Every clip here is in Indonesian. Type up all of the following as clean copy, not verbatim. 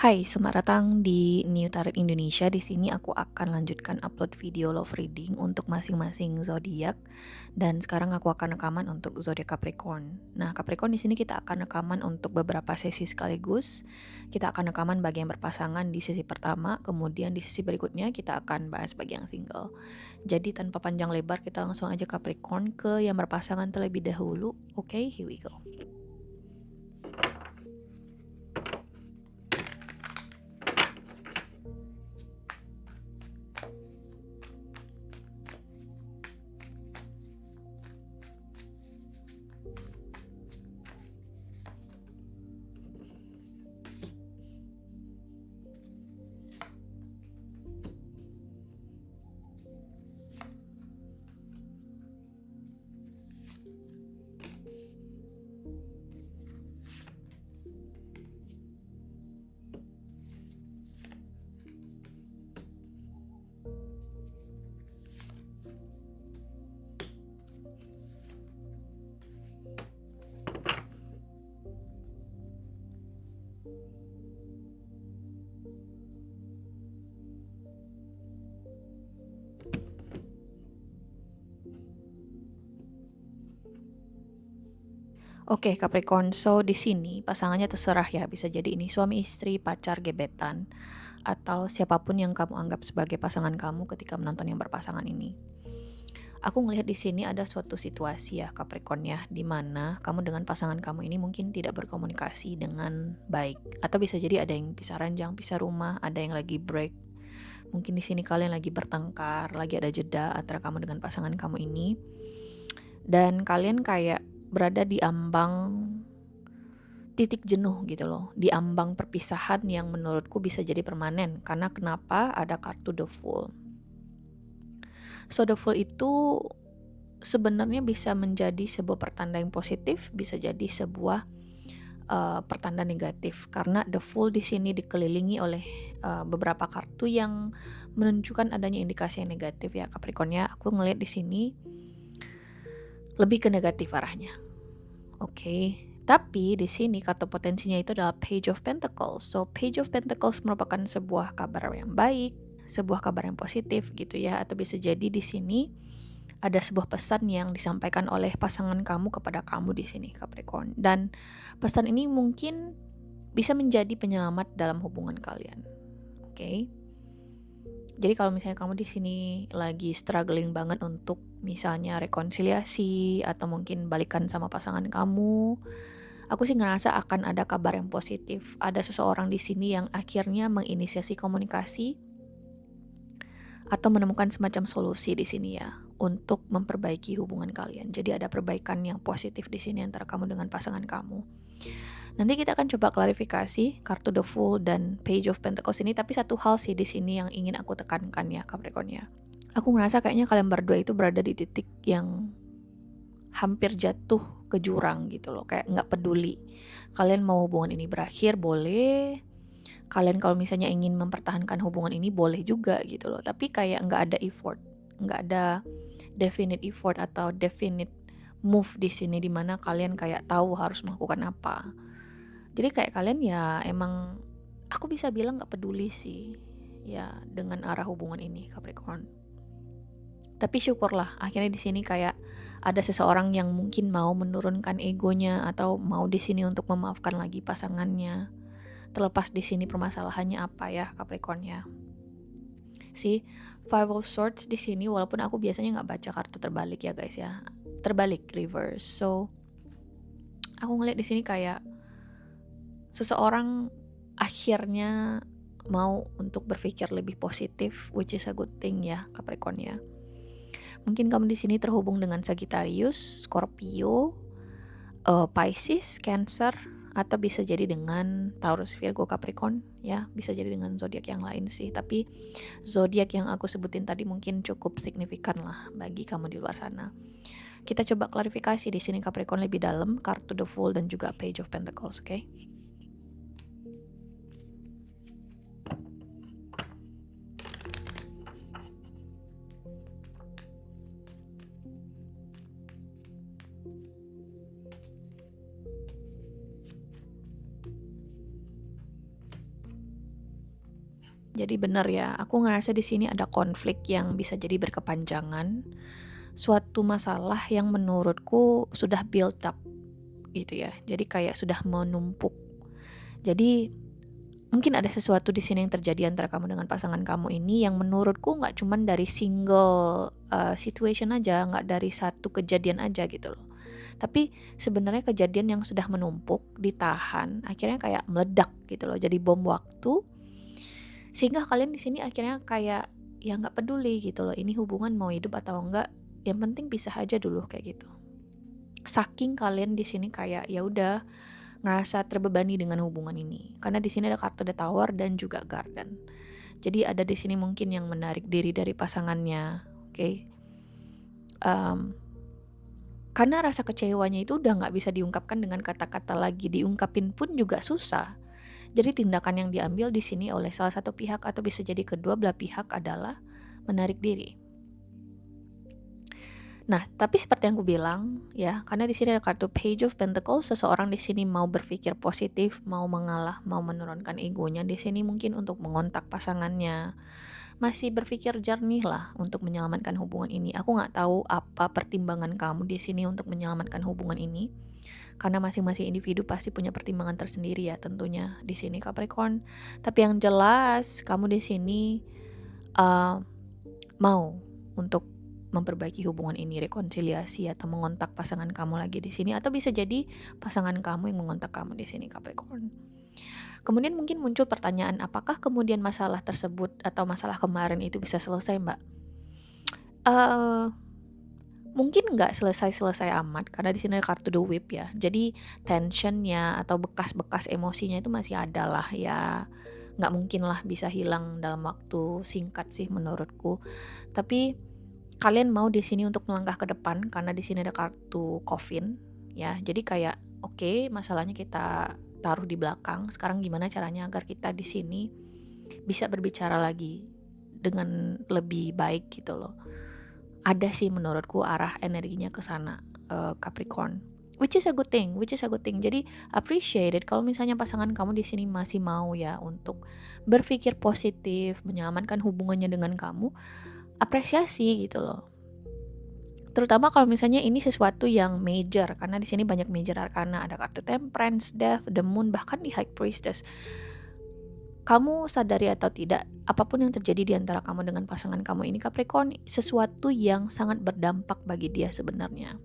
Hai, selamat datang di New Tarot Indonesia. Di sini aku akan lanjutkan upload video love reading untuk masing-masing zodiak. Dan sekarang aku akan rekaman untuk zodiak Capricorn. Nah, Capricorn di sini kita akan rekaman untuk beberapa sesi sekaligus. Kita akan rekaman bagi yang berpasangan di sesi pertama, kemudian di sesi berikutnya kita akan bahas bagi yang single. Jadi tanpa panjang lebar, kita langsung aja Capricorn ke yang berpasangan terlebih dahulu. Oke, here we go. Oke, Capricorn. So di sini pasangannya terserah ya, bisa jadi ini suami istri, pacar, gebetan, atau siapapun yang kamu anggap sebagai pasangan kamu ketika menonton yang berpasangan ini. Aku ngelihat di sini ada suatu situasi ya, Capricorn ya, di mana kamu dengan pasangan kamu ini mungkin tidak berkomunikasi dengan baik, atau bisa jadi ada yang pisah ranjang, pisah rumah, ada yang lagi break. Mungkin di sini kalian lagi bertengkar, lagi ada jeda antara kamu dengan pasangan kamu ini, dan kalian kayak berada di ambang titik jenuh gitu loh, di ambang perpisahan yang menurutku bisa jadi permanen. Karena kenapa? Ada kartu The Fool. So The Fool itu sebenarnya bisa menjadi sebuah pertanda yang positif, bisa jadi sebuah pertanda negatif. Karena The Fool di sini dikelilingi oleh beberapa kartu yang menunjukkan adanya indikasi yang negatif ya, Capricorn ya. Aku ngelihat di sini lebih ke negatif arahnya. Oke. Tapi di sini kartu potensinya itu adalah Page of Pentacles. So Page of Pentacles merupakan sebuah kabar yang baik, sebuah kabar yang positif gitu ya. Atau bisa jadi di sini ada sebuah pesan yang disampaikan oleh pasangan kamu kepada kamu di sini, Capricorn. Dan pesan ini mungkin bisa menjadi penyelamat dalam hubungan kalian. Oke. Jadi kalau misalnya kamu di sini lagi struggling banget untuk misalnya rekonsiliasi atau mungkin balikan sama pasangan kamu, aku sih ngerasa akan ada kabar yang positif. Ada seseorang di sini yang akhirnya menginisiasi komunikasi atau menemukan semacam solusi di sini ya untuk memperbaiki hubungan kalian. Jadi ada perbaikan yang positif di sini antara kamu dengan pasangan kamu. Nanti kita akan coba klarifikasi kartu The Fool dan Page of Pentacles ini, tapi satu hal sih di sini yang ingin aku tekankan ya, Capricorn ya. Aku ngerasa kayaknya kalian berdua itu berada di titik yang hampir jatuh ke jurang gitu loh, kayak nggak peduli. Kalian mau hubungan ini berakhir, boleh. Kalian kalau misalnya ingin mempertahankan hubungan ini, boleh juga gitu loh. Tapi kayak nggak ada effort, nggak ada definite effort atau definite move di sini, dimana kalian kayak tahu harus melakukan apa. Jadi kayak kalian ya emang, aku bisa bilang gak peduli sih ya dengan arah hubungan ini, Capricorn. Tapi syukurlah akhirnya di sini kayak ada seseorang yang mungkin mau menurunkan egonya atau mau di sini untuk memaafkan lagi pasangannya. Terlepas di sini permasalahannya apa ya, Capricorn ya. Si Five of Swords di sini, walaupun aku biasanya nggak baca kartu terbalik ya guys ya, terbalik reverse. So aku ngeliat di sini kayak seseorang akhirnya mau untuk berpikir lebih positif, which is a good thing ya, Capricorn ya. Mungkin kamu di sini terhubung dengan Sagittarius, Scorpio, Pisces, Cancer, atau bisa jadi dengan Taurus, Virgo, Capricorn ya, bisa jadi dengan zodiak yang lain sih. Tapi zodiak yang aku sebutin tadi mungkin cukup signifikan lah bagi kamu di luar sana. Kita coba klarifikasi di sini Capricorn lebih dalam, kartu The Fool dan juga Page of Pentacles, oke? Jadi benar ya, aku ngerasa di sini ada konflik yang bisa jadi berkepanjangan. Suatu masalah yang menurutku sudah build up gitu ya. Jadi kayak sudah menumpuk. Jadi mungkin ada sesuatu di sini yang terjadi antara kamu dengan pasangan kamu ini yang menurutku nggak cuman dari single situation aja, nggak dari satu kejadian aja gitu loh. Tapi sebenarnya kejadian yang sudah menumpuk, ditahan, akhirnya kayak meledak gitu loh, jadi bom waktu. Sehingga kalian di sini akhirnya kayak ya nggak peduli gitu loh, ini hubungan mau hidup atau enggak, yang penting pisah aja dulu kayak gitu. Saking kalian di sini kayak ya udah ngerasa terbebani dengan hubungan ini. Karena di sini ada kartu The Tower dan juga Garden. Jadi ada di sini mungkin yang menarik diri dari pasangannya, oke? Karena rasa kecewanya itu udah nggak bisa diungkapkan dengan kata-kata lagi, diungkapin pun juga susah. Jadi tindakan yang diambil di sini oleh salah satu pihak atau bisa jadi kedua belah pihak adalah menarik diri. Nah, tapi seperti yang aku bilang ya, karena di sini ada kartu Page of Pentacles, seseorang di sini mau berpikir positif, mau mengalah, mau menurunkan egonya di sini mungkin untuk mengontak pasangannya. Masih berpikir jernih lah untuk menyelamatkan hubungan ini. Aku nggak tahu apa pertimbangan kamu di sini untuk menyelamatkan hubungan ini. Karena masing-masing individu pasti punya pertimbangan tersendiri ya tentunya di sini Capricorn. Tapi yang jelas kamu di sini mau untuk memperbaiki hubungan ini, rekonsiliasi atau mengontak pasangan kamu lagi di sini, atau bisa jadi pasangan kamu yang mengontak kamu di sini Capricorn. Kemudian mungkin muncul pertanyaan, apakah kemudian masalah tersebut atau masalah kemarin itu bisa selesai, Mbak? Mungkin nggak selesai-selesai amat karena di sini ada kartu The Whip ya. Jadi tensionnya atau bekas-bekas emosinya itu masih ada lah ya. Nggak mungkin lah bisa hilang dalam waktu singkat sih menurutku. Tapi kalian mau di sini untuk melangkah ke depan karena di sini ada kartu Coffin ya. Jadi kayak oke, masalahnya kita taruh di belakang. Sekarang gimana caranya agar kita di sini bisa berbicara lagi dengan lebih baik gitu loh. Ada sih menurutku arah energinya ke sana Capricorn. Which is a good thing. Jadi appreciate it kalau misalnya pasangan kamu di sini masih mau ya untuk berpikir positif, menyelamatkan hubungannya dengan kamu. Apresiasi gitu loh. Terutama kalau misalnya ini sesuatu yang major, karena di sini banyak major arcana, ada kartu Temperance, Death, The Moon, bahkan di High Priestess. Kamu sadari atau tidak, apapun yang terjadi di antara kamu dengan pasangan kamu ini Capricorn, sesuatu yang sangat berdampak bagi dia sebenarnya.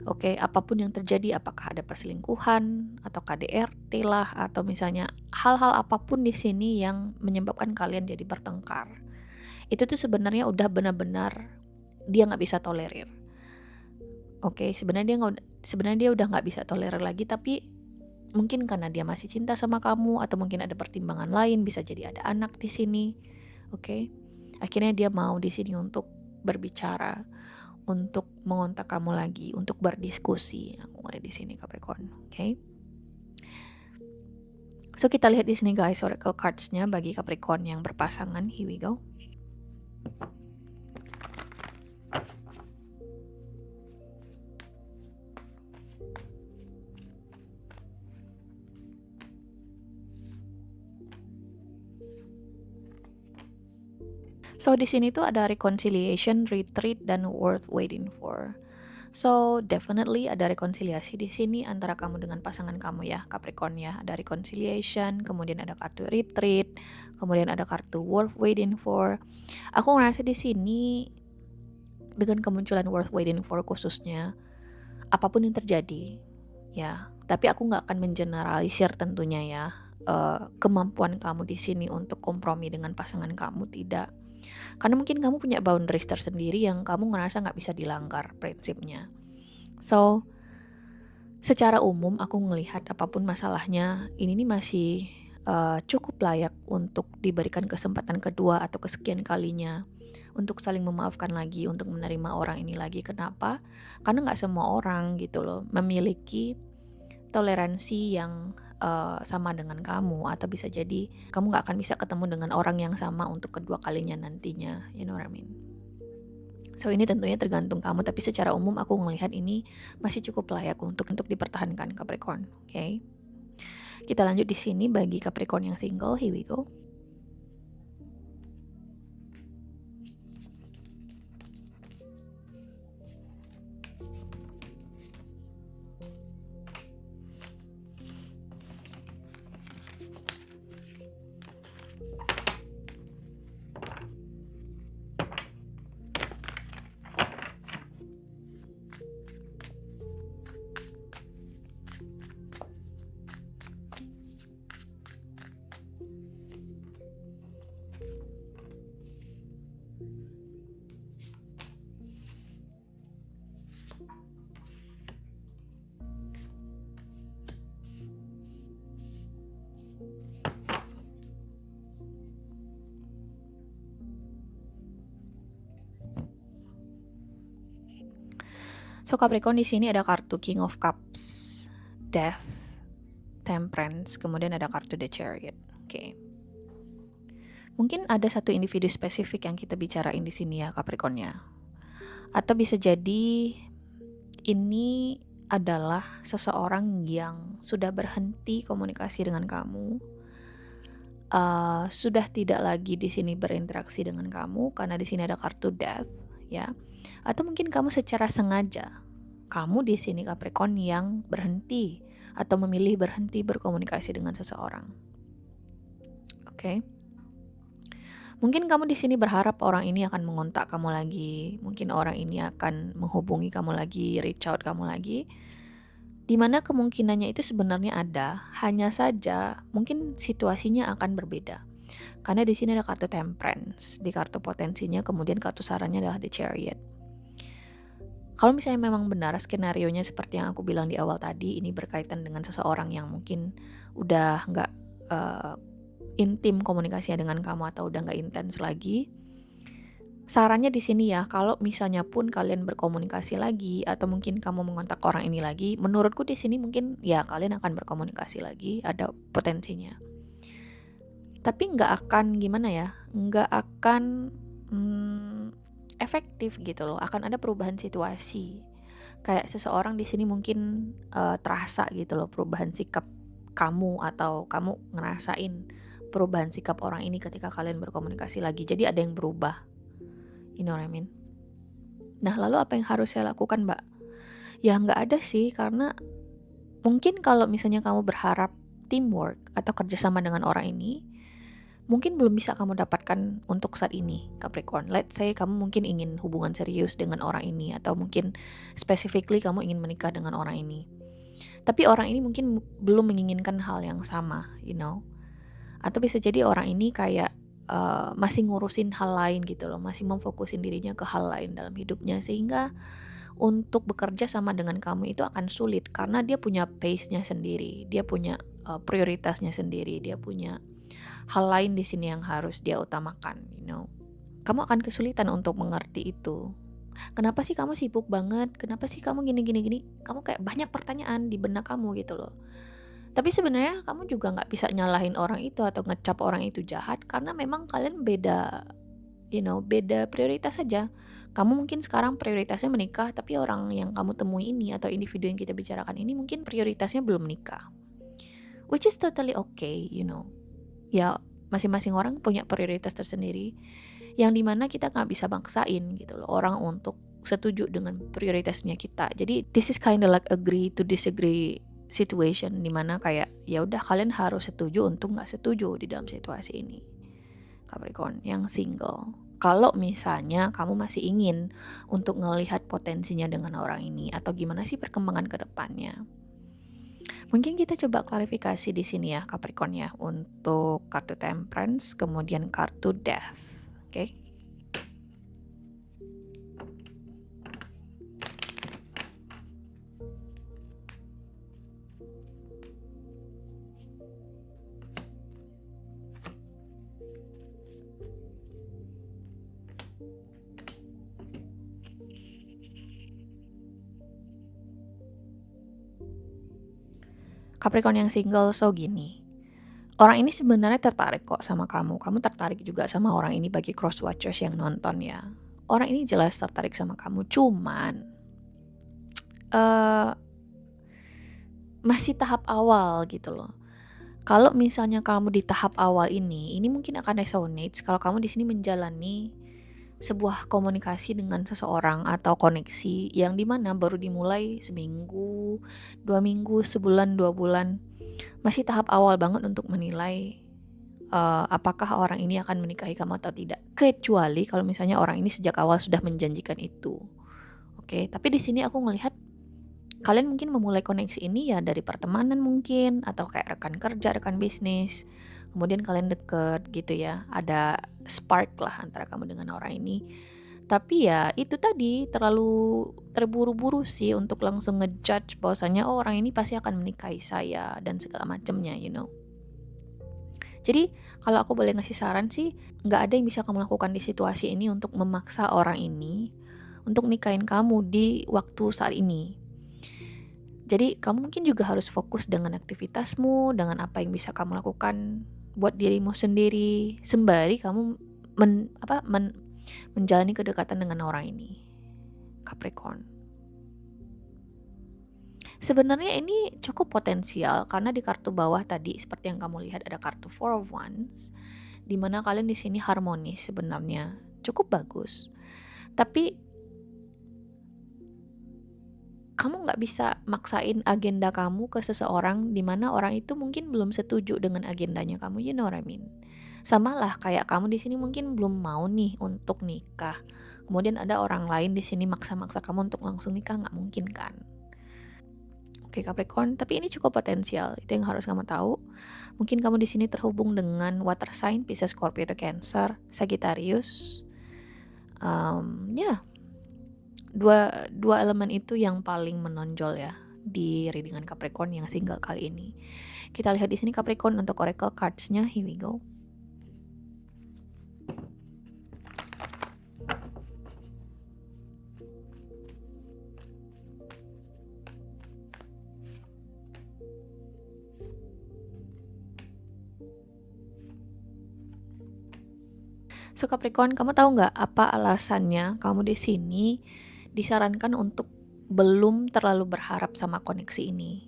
Oke, apapun yang terjadi, apakah ada perselingkuhan atau KDRT lah, atau misalnya hal-hal apapun di sini yang menyebabkan kalian jadi bertengkar. Itu tuh sebenarnya udah benar-benar dia nggak bisa tolerir. Oke, sebenarnya dia udah nggak bisa tolerir lagi, tapi mungkin karena dia masih cinta sama kamu atau mungkin ada pertimbangan lain, bisa jadi ada anak di sini. Oke. Akhirnya dia mau di sini untuk berbicara, untuk mengontak kamu lagi, untuk berdiskusi. Aku mulai di sini Capricorn, oke? So kita lihat di sini guys oracle cards-nya bagi Capricorn yang berpasangan. Here we go. So di sini tuh ada reconciliation, retreat, dan worth waiting for. So definitely ada rekonsiliasi di sini antara kamu dengan pasangan kamu ya Capricorn ya. Ada reconciliation, kemudian ada kartu retreat, kemudian ada kartu worth waiting for. Aku ngerasa di sini dengan kemunculan worth waiting for khususnya, apapun yang terjadi ya. Tapi aku nggak akan mengeneralisir tentunya ya kemampuan kamu di sini untuk kompromi dengan pasangan kamu, tidak. Karena mungkin kamu punya boundaries tersendiri yang kamu ngerasa gak bisa dilanggar prinsipnya. So, secara umum aku ngelihat apapun masalahnya, ini nih masih cukup layak untuk diberikan kesempatan kedua atau kesekian kalinya. Untuk saling memaafkan lagi, untuk menerima orang ini lagi. Kenapa? Karena gak semua orang gitu loh memiliki toleransi yang sama dengan kamu, atau bisa jadi kamu gak akan bisa ketemu dengan orang yang sama untuk kedua kalinya nantinya, you know what I mean. So ini tentunya tergantung kamu, tapi secara umum aku ngelihat ini masih cukup layak untuk dipertahankan Capricorn, oke? Kita lanjut di sini bagi Capricorn yang single, here we go. So Capricorn di sini ada kartu King of Cups, Death, Temperance, kemudian ada kartu The Chariot. Oke. Mungkin ada satu individu spesifik yang kita bicarain di sini ya Capricornnya. Atau bisa jadi ini adalah seseorang yang sudah berhenti komunikasi dengan kamu, sudah tidak lagi di sini berinteraksi dengan kamu karena di sini ada kartu Death, ya. Atau mungkin kamu secara sengaja, kamu di sini Capricorn yang berhenti atau memilih berhenti berkomunikasi dengan seseorang. Oke. Mungkin kamu di sini berharap orang ini akan mengontak kamu lagi, mungkin orang ini akan menghubungi kamu lagi, reach out kamu lagi. Dimana kemungkinannya itu sebenarnya ada, hanya saja mungkin situasinya akan berbeda. Karena di sini ada kartu Temperance, di kartu potensinya, kemudian kartu sarannya adalah The Chariot. Kalau misalnya memang benar skenarionya seperti yang aku bilang di awal tadi, ini berkaitan dengan seseorang yang mungkin udah nggak intim komunikasinya dengan kamu atau udah nggak intens lagi. Sarannya di sini ya, kalau misalnya pun kalian berkomunikasi lagi atau mungkin kamu mengontak orang ini lagi, menurutku di sini mungkin ya kalian akan berkomunikasi lagi, ada potensinya. Tapi nggak akan gimana ya, nggak akan efektif gitu loh. Akan ada perubahan situasi. Kayak seseorang di sini mungkin terasa gitu loh perubahan sikap kamu atau kamu ngerasain perubahan sikap orang ini ketika kalian berkomunikasi lagi. Jadi ada yang berubah. You know what I mean? Nah, lalu apa yang harus saya lakukan, Mbak? Ya nggak ada sih, karena mungkin kalau misalnya kamu berharap teamwork atau kerjasama dengan orang ini, mungkin belum bisa kamu dapatkan untuk saat ini, Capricorn. Let's say kamu mungkin ingin hubungan serius dengan orang ini, atau mungkin specifically kamu ingin menikah dengan orang ini. Tapi orang ini mungkin belum menginginkan hal yang sama, you know. Atau bisa jadi orang ini kayak masih ngurusin hal lain gitu loh, masih memfokusin dirinya ke hal lain dalam hidupnya, sehingga untuk bekerja sama dengan kamu itu akan sulit karena dia punya pace-nya sendiri, dia punya prioritasnya sendiri, dia punya hal lain di sini yang harus dia utamakan, you know. Kamu akan kesulitan untuk mengerti itu. Kenapa sih kamu sibuk banget? Kenapa sih kamu gini? Kamu kayak banyak pertanyaan di benak kamu gitu loh. Tapi sebenarnya kamu juga nggak bisa nyalahin orang itu atau ngecap orang itu jahat karena memang kalian beda, you know, beda prioritas saja. Kamu mungkin sekarang prioritasnya menikah, tapi orang yang kamu temui ini atau individu yang kita bicarakan ini mungkin prioritasnya belum menikah. Which is totally okay, you know. Ya, masing-masing orang punya prioritas tersendiri yang dimana kita nggak bisa maksain gitu loh orang untuk setuju dengan prioritasnya kita. Jadi this is kind of like agree to disagree situation, dimana kayak ya udah kalian harus setuju untuk nggak setuju di dalam situasi ini, Capricorn yang single. Kalau misalnya kamu masih ingin untuk ngelihat potensinya dengan orang ini atau gimana sih perkembangan ke depannya, mungkin kita coba klarifikasi di sini ya Capricorn ya, untuk kartu Temperance kemudian kartu Death. Oke. Capricorn yang single, so gini. Orang ini sebenarnya tertarik kok sama kamu. Kamu tertarik juga sama orang ini bagi cross watchers yang nonton ya. Orang ini jelas tertarik sama kamu. Cuman masih tahap awal gitu loh. Kalau misalnya kamu di tahap awal ini mungkin akan resonate kalau kamu di sini menjalani sebuah komunikasi dengan seseorang atau koneksi yang dimana baru dimulai seminggu, 2 minggu, sebulan, 2 bulan. Masih tahap awal banget untuk menilai apakah orang ini akan menikahi kamu atau tidak. Kecuali kalau misalnya orang ini sejak awal sudah menjanjikan itu. Oke, tapi di sini aku ngelihat kalian mungkin memulai koneksi ini ya dari pertemanan mungkin, atau kayak rekan kerja, rekan bisnis. Kemudian kalian deket gitu ya, ada spark lah antara kamu dengan orang ini. Tapi ya itu tadi terlalu terburu-buru sih untuk langsung ngejudge bahwasanya oh orang ini pasti akan menikahi saya dan segala macamnya, you know. Jadi kalau aku boleh ngasih saran sih, nggak ada yang bisa kamu lakukan di situasi ini untuk memaksa orang ini untuk nikahin kamu di waktu saat ini. Jadi kamu mungkin juga harus fokus dengan aktivitasmu, dengan apa yang bisa kamu lakukan buat dirimu sendiri, sembari kamu menjalani kedekatan dengan orang ini, Capricorn. Sebenarnya ini cukup potensial karena di kartu bawah tadi seperti yang kamu lihat ada kartu Four of Wands, di mana kalian di sini harmonis sebenarnya, cukup bagus. Tapi kamu nggak bisa maksain agenda kamu ke seseorang di mana orang itu mungkin belum setuju dengan agendanya kamu, you know what I mean? Sama lah kayak kamu di sini mungkin belum mau nih untuk nikah. Kemudian ada orang lain di sini maksa-maksa kamu untuk langsung nikah, nggak mungkin kan? Oke Capricorn, tapi ini cukup potensial. Itu yang harus kamu tahu. Mungkin kamu di sini terhubung dengan water sign, Pisces, Scorpio, atau Cancer, Sagittarius. Dua elemen itu yang paling menonjol ya di readingan Capricorn yang single kali ini. Kita lihat di sini Capricorn untuk oracle cards-nya. Here we go. So Capricorn, kamu tahu nggak apa alasannya kamu di sini disarankan untuk belum terlalu berharap sama koneksi ini?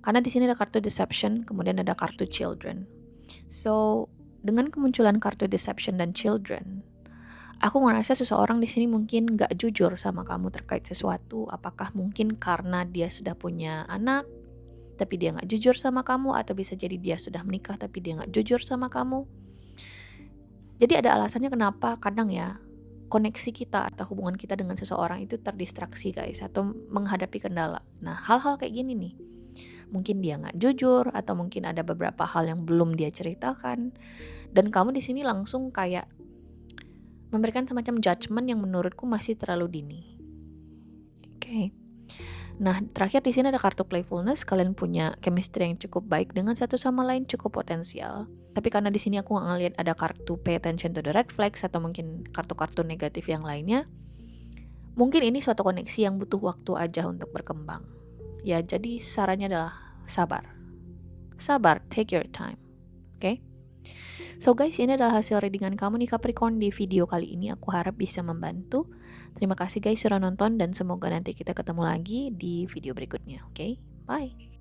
Karena di sini ada kartu deception, kemudian ada kartu children. So dengan kemunculan kartu deception dan children, aku ngerasa seseorang di sini mungkin nggak jujur sama kamu terkait sesuatu. Apakah mungkin karena dia sudah punya anak, tapi dia nggak jujur sama kamu, atau bisa jadi dia sudah menikah tapi dia nggak jujur sama kamu. Jadi ada alasannya kenapa kadang ya koneksi kita atau hubungan kita dengan seseorang itu terdistraksi guys, atau menghadapi kendala. Nah hal-hal kayak gini nih, mungkin dia nggak jujur, atau mungkin ada beberapa hal yang belum dia ceritakan, dan kamu di sini langsung kayak memberikan semacam judgement yang menurutku masih terlalu dini. Oke. Nah, terakhir di sini ada kartu playfulness. Kalian punya chemistry yang cukup baik dengan satu sama lain, cukup potensial. Tapi karena di sini aku nggak ngeliat ada kartu pay attention to the red flags atau mungkin kartu-kartu negatif yang lainnya, mungkin ini suatu koneksi yang butuh waktu aja untuk berkembang. Ya, jadi sarannya adalah sabar. Sabar, take your time. Oke? So guys, ini adalah hasil readingan kamu nih Capricorn di video kali ini. Aku harap bisa membantu. Terima kasih guys sudah nonton dan semoga nanti kita ketemu lagi di video berikutnya. Oke? Bye.